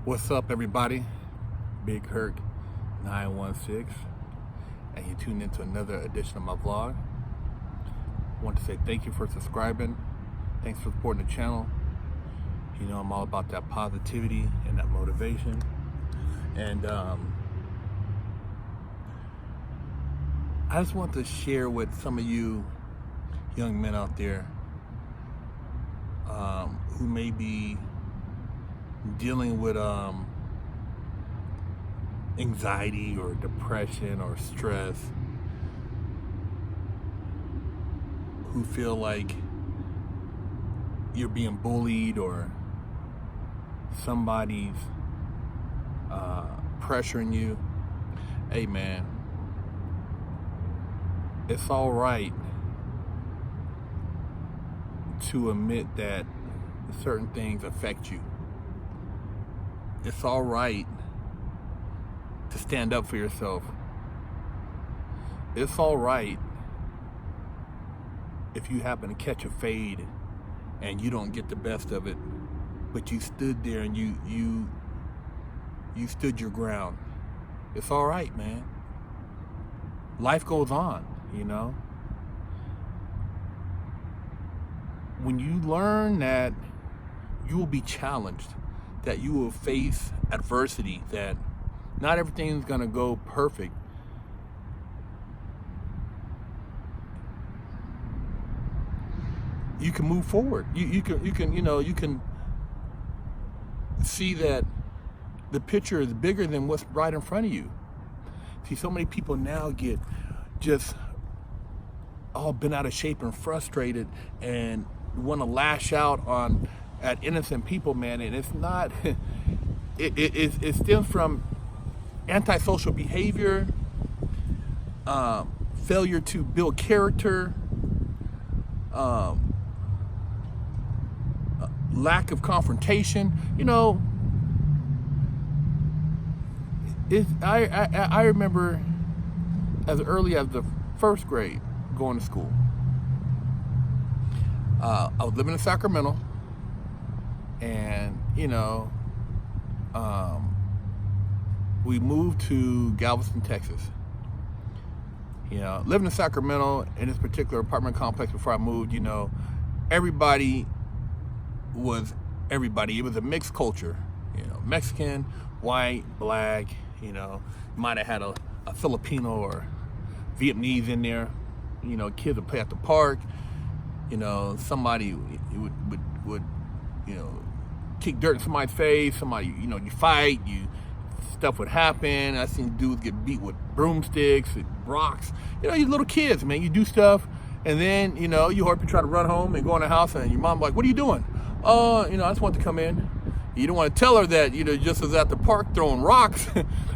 What's up, everybody? Big Herc 916, and you tuned into another edition of my vlog. I want to say thank you for subscribing. Thanks for supporting the channel. You know, I'm all about that positivity and that motivation. And I just want to share with some of you young men out there who may be dealing with anxiety or depression or stress, who feel like you're being bullied or somebody's pressuring you. Hey man, it's all right to admit that certain things affect you. It's all right to stand up for yourself. It's all right if you happen to catch a fade and you don't get the best of it, but you stood there and you stood your ground. It's all right, man. Life goes on, you know. When you learn that you will be challenged, that you will face adversity, that not everything's gonna go perfect, you can move forward. You can see that the picture is bigger than what's right in front of you. See, so many people now get just all bent out of shape and frustrated and want to lash out at innocent people, man, and it's not. It stems from antisocial behavior, failure to build character, lack of confrontation. You know, I remember as early as the first grade going to school. I was living in Sacramento, and you know, we moved to Galveston, Texas. You know, living in Sacramento in this particular apartment complex before I moved, you know, everybody was everybody. It was a mixed culture, you know, Mexican, white, black. You know, you might have had a Filipino or Vietnamese in there. You know, kids would play at the park. You know, somebody would you know, kick dirt in somebody's face. Somebody, you know, you fight, stuff would happen. I seen dudes get beat with broomsticks and rocks. You know, you little kids, man. You do stuff, and then, you know, you hope you try to run home and go in the house, and your mom like, "What are you doing?" You know, I just want to come in. You don't want to tell her that, you know, just was at the park throwing rocks,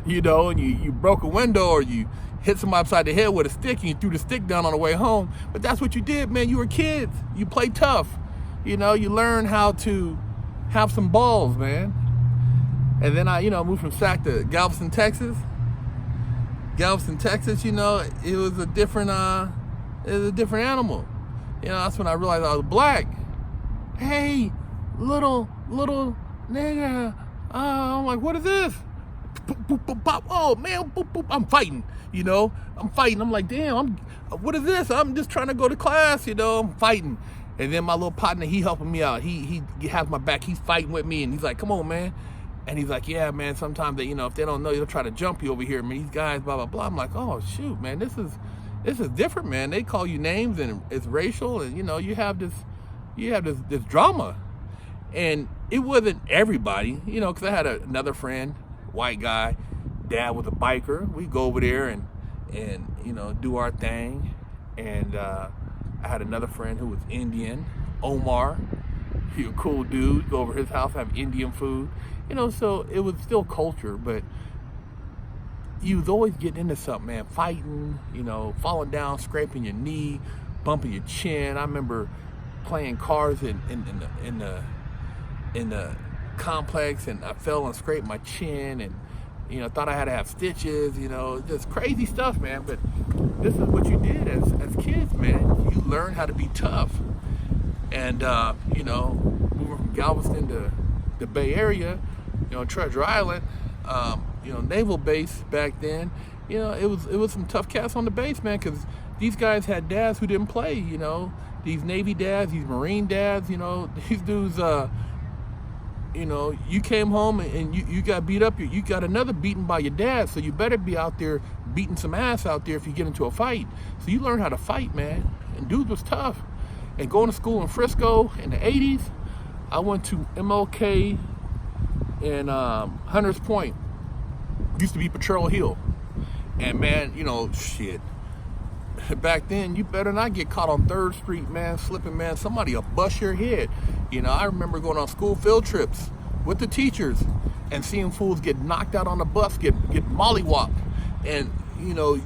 you know, and you broke a window or you hit somebody upside the head with a stick and you threw the stick down on the way home. But that's what you did, man. You were kids. You played tough. You know, you learn how to have some balls, man. And then I, you know, moved from Sac to Galveston, Texas. Galveston, Texas, you know, it was a different animal. You know, that's when I realized I was black. Hey, little nigga. I'm like, what is this? Boop, boop, boop, pop. Oh man, boop, boop. I'm fighting, you know. I'm fighting. I'm like, damn, what is this? I'm just trying to go to class, you know. I'm fighting. And then my little partner, he helping me out. He has my back. He's fighting with me, and he's like, come on, man. And he's like, yeah, man, sometimes they, you know, if they don't know, they'll try to jump you over here. I mean, these guys, blah, blah, blah. I'm like, oh, shoot, man, this is different, man. They call you names, and it's racial, and, you know, you have this drama. And it wasn't everybody, you know, because I had another friend, white guy, dad was a biker. We go over there and you know, do our thing. And I had another friend who was Indian, Omar. He was a cool dude. Go over his house, have Indian food. You know, so it was still culture, but you was always getting into something, man. Fighting, you know, falling down, scraping your knee, bumping your chin. I remember playing cards in the complex, and I fell and scraped my chin, and, you know, thought I had to have stitches, you know, just crazy stuff, man. But this is what you did as kids, man. You learn how to be tough. And, you know, moving from Galveston to the Bay Area, Treasure Island, naval base back then, it was some tough cats on the base, man, because these guys had dads who didn't play, these Navy dads, these Marine dads, these dudes, you came home and you got beat up, you got another beaten by your dad, so you better be out there beating some ass out there if you get into a fight. So you learn how to fight, man, and dudes was tough. And going to school in Frisco in the 80s, I went to MLK in Hunters Point, used to be Potrero Hill. And man, shit, back then you better not get caught on 3rd Street, man, slipping, man. Somebody will bust your head. I remember going on school field trips with the teachers and seeing fools get knocked out on the bus, get mollywopped. And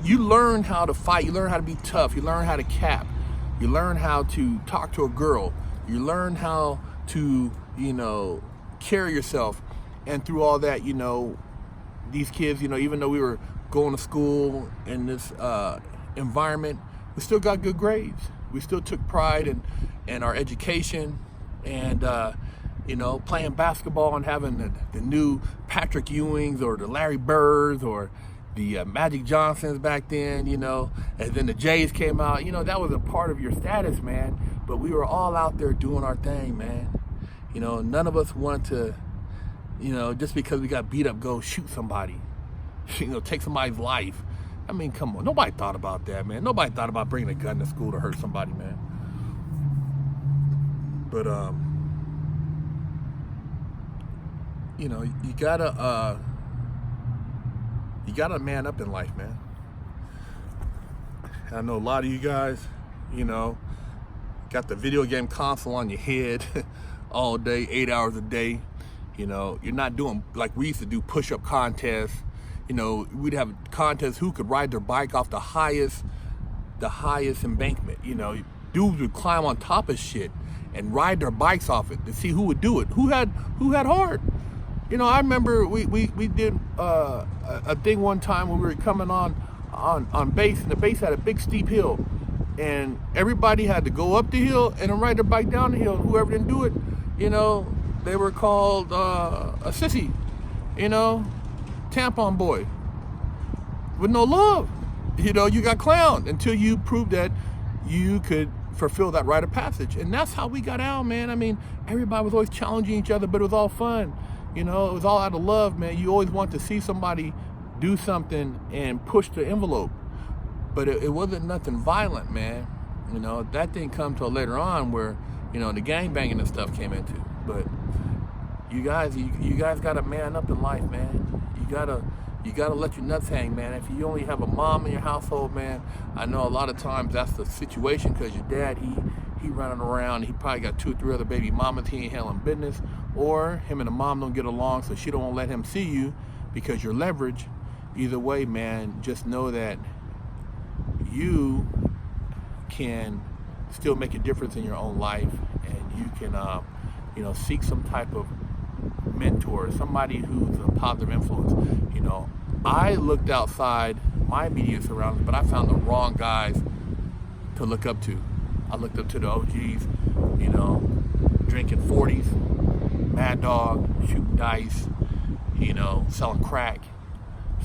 you learn how to fight, you learn how to be tough, you learn how to cap, you learn how to talk to a girl, you learn how to carry yourself. And through all that, these kids, even though we were going to school in this environment, we still got good grades. We still took pride in our education, and playing basketball and having the new Patrick Ewings or the Larry Birds or the Magic Johnsons back then, and then the Jays came out. That was a part of your status, man. But we were all out there doing our thing, man. None of us wanted to, just because we got beat up, go shoot somebody, take somebody's life. I mean, come on. Nobody thought about that, man. Nobody thought about bringing a gun to school to hurt somebody, man. But, you gotta man up in life, man. I know a lot of you guys, got the video game console on your head all day, 8 hours a day. You're not doing like we used to do push-up contests. We'd have contests who could ride their bike off the highest embankment. Dudes would climb on top of shit and ride their bikes off it to see who would do it. Who had heart. I remember we did a thing one time when we were coming on base, and the base had a big steep hill, and everybody had to go up the hill and then ride their bike down the hill. And whoever didn't do it, they were called a sissy, tampon boy, with no love. You got clowned until you proved that you could fulfill that rite of passage. And that's how we got out, man. I mean, everybody was always challenging each other, but it was all fun. It was all out of love, man. You always want to see somebody do something and push the envelope. But it wasn't nothing violent, man. That didn't come till later on where, the gangbanging and stuff came into. But you guys gotta man up in life, man. You gotta let your nuts hang, man. If you only have a mom in your household, man, I know a lot of times that's the situation, because your dad, he running around, he probably got 2 or 3 other baby mamas, he ain't handling business, or him and the mom don't get along, so she don't let him see you because you're leverage. Either way, man, just know that you can still make a difference in your own life, and you can seek some type of mentor, somebody who's a positive influence. I looked outside my immediate surroundings, but I found the wrong guys to look up to. I looked up to the OGs, drinking 40s, Mad Dog, shooting dice, selling crack,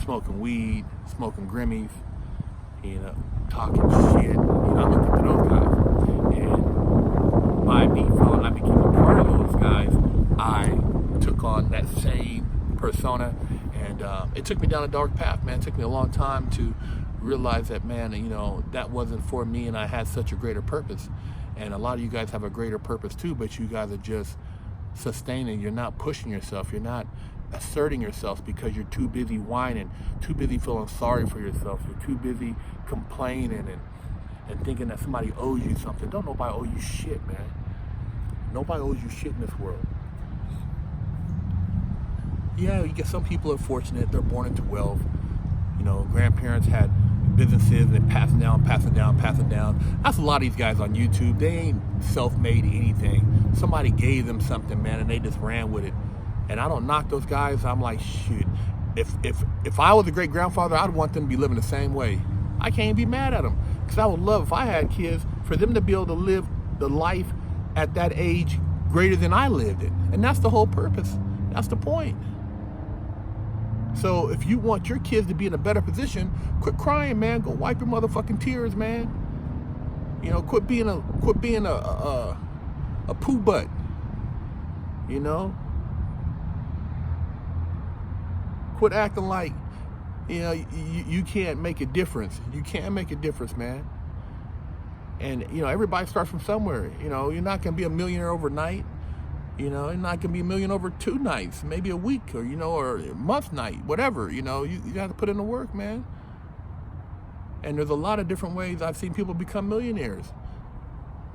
smoking weed, smoking Grimmies, talking shit. I looked up to those guys. And by me feeling I became a part of those guys, I took on that same persona, and it took me down a dark path, man. It took me a long time to realize that, man, that wasn't for me, and I had such a greater purpose. And a lot of you guys have a greater purpose too, but you guys are just sustaining. You're not pushing yourself. You're not asserting yourself because you're too busy whining, too busy feeling sorry for yourself. You're too busy complaining and thinking that somebody owes you something. Don't nobody owe you shit, man. Nobody owes you shit in this world. Yeah, you get some people are fortunate. They're born into wealth. Grandparents had businesses and they pass it down. That's a lot of these guys on YouTube. They ain't self-made anything. Somebody gave them something, man, and they just ran with it. And I don't knock those guys. I'm like, shoot, if I was a great grandfather, I'd want them to be living the same way. I can't be mad at them, because I would love, if I had kids, for them to be able to live the life at that age greater than I lived it. And that's the whole purpose. That's the point. So if you want your kids to be in a better position, quit crying, man. Go wipe your motherfucking tears, man. You know, quit being a poo butt. You know, quit acting like, you know, you can't make a difference. You can't make a difference, man. And, you know, everybody starts from somewhere. You know, you're not going to be a millionaire overnight. You know, you're not going to be a million over 2 nights, maybe a week, or, you know, or a month night, whatever. You know, you got to put in the work, man. And there's a lot of different ways I've seen people become millionaires.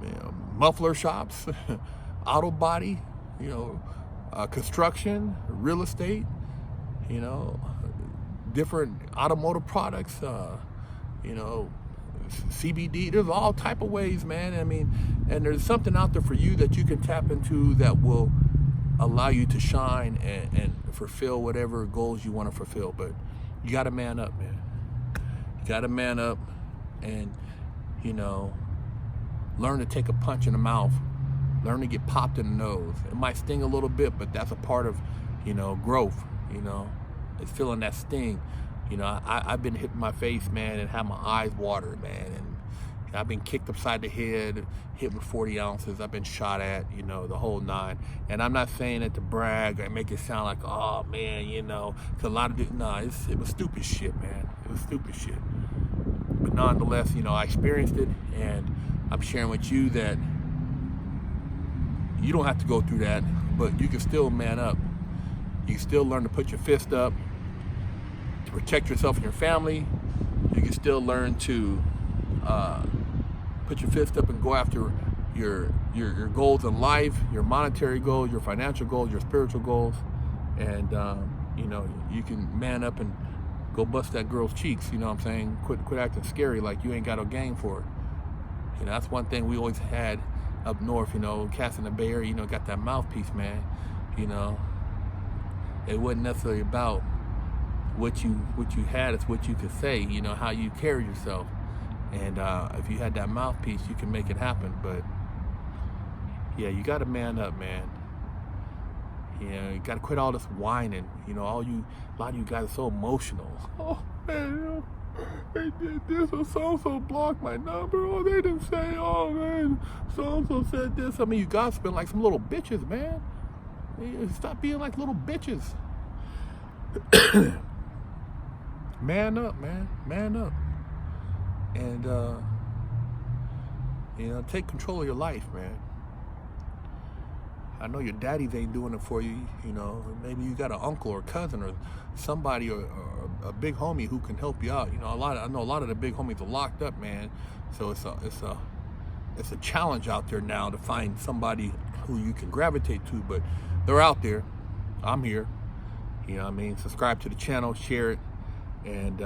You know, muffler shops, auto body, you know, construction, real estate, you know, different automotive products, you know, CBD. There's all type of ways, man. I mean, and there's something out there for you that you can tap into that will allow you to shine and fulfill whatever goals you want to fulfill. But you got to man up, man. You got to man up and, you know, learn to take a punch in the mouth. Learn to get popped in the nose. It might sting a little bit, but that's a part of, you know, growth. You know, it's feeling that sting. You know, I've been hit in my face, man, and have my eyes watered, man. And I've been kicked upside the head, hit with 40 ounces. I've been shot at, you know, the whole 9. And I'm not saying it to brag or make it sound like, oh, man, you know, because a lot of it, no, it was stupid shit, man. It was stupid shit. But nonetheless, you know, I experienced it, and I'm sharing with you that you don't have to go through that, but you can still man up. You can still learn to put your fist up to protect yourself and your family. You can still learn to put your fist up and go after your goals in life, your monetary goals, your financial goals, your spiritual goals. And, you know, you can man up and go bust that girl's cheeks, you know what I'm saying? Quit acting scary like you ain't got no game for it. You know, that's one thing we always had up north, you know, cats in the Bay Area, you know, got that mouthpiece, man. You know, it wasn't necessarily about what you had, it's what you could say, you know, how you carry yourself. And if you had that mouthpiece, you can make it happen. But yeah, you got to man up, man. You know, you got to quit all this whining. You know, a lot of you guys are so emotional. Oh, man, they did this, or so-and-so blocked my number, or they didn't say, oh, man, so-and-so said this. I mean, you guys been like some little bitches, man. Stop being like little bitches. Man up, man. Man up. And, you know, take control of your life, man. I know your daddies ain't doing it for you, you know. Maybe you got an uncle or cousin or somebody or a big homie who can help you out. You know, I know a lot of the big homies are locked up, man. So it's a challenge out there now to find somebody who you can gravitate to. But they're out there. I'm here. You know what I mean? Subscribe to the channel, share it, and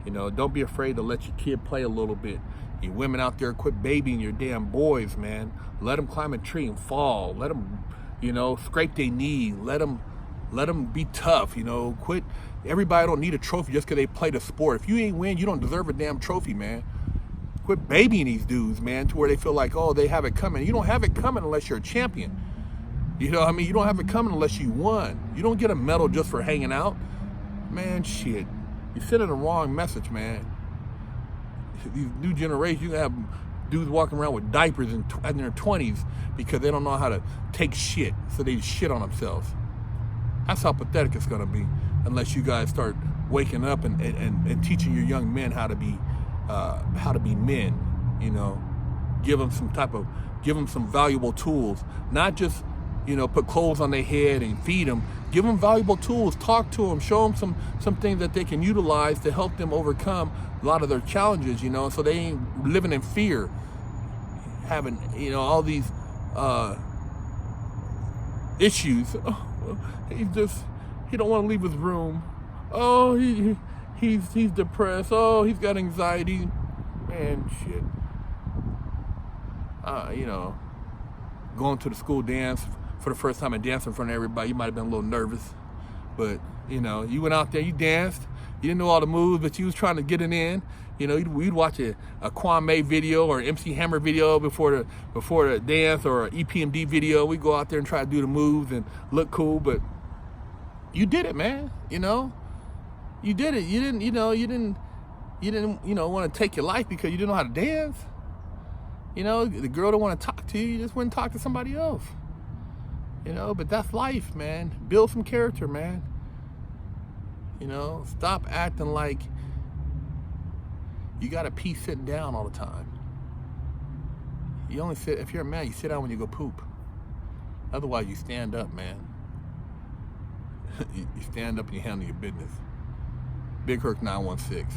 you know, don't be afraid to let your kid play a little bit. You women out there, quit babying your damn boys, man. Let them climb a tree and fall. Let them, you know, scrape their knee. Let them be tough, you know. Quit. Everybody don't need a trophy just because they played a sport. If you ain't win, you don't deserve a damn trophy, man. Quit babying these dudes, man, to where they feel like, oh, they have it coming. You don't have it coming unless you're a champion. You know what I mean? You don't have it coming unless you won. You don't get a medal just for hanging out. Man, shit. You're sending the wrong message, man. These new generations, you have dudes walking around with diapers in their 20s because they don't know how to take shit, so they shit on themselves. That's how pathetic it's gonna be unless you guys start waking up and teaching your young men how to be men. You know, give them some valuable tools, not just, you know, put clothes on their head and feed them. Give them valuable tools, talk to them, show them some things that they can utilize to help them overcome a lot of their challenges, you know, so they ain't living in fear, having, you know, all these issues. Oh, he don't want to leave his room. Oh, he's depressed. Oh, he's got anxiety. Man, shit. You know, going to the school dance for the first time and dancing in front of everybody, you might have been a little nervous, but you know, you went out there, you danced, you didn't know all the moves, but you was trying to get it in. You know, we'd watch a Kwame video or MC Hammer video before the dance, or an EPMD video. We go out there and try to do the moves and look cool, but you did it, man. You know, you did it. You didn't, want to take your life because you didn't know how to dance. You know, the girl don't want to talk to you. You just wouldn't talk to somebody else. You know, but that's life, man. Build some character, man. You know, stop acting like you got to pee sitting down all the time. You only sit, if you're a man, you sit down when you go poop. Otherwise, you stand up, man. You stand up and you handle your business. Big Herc 916.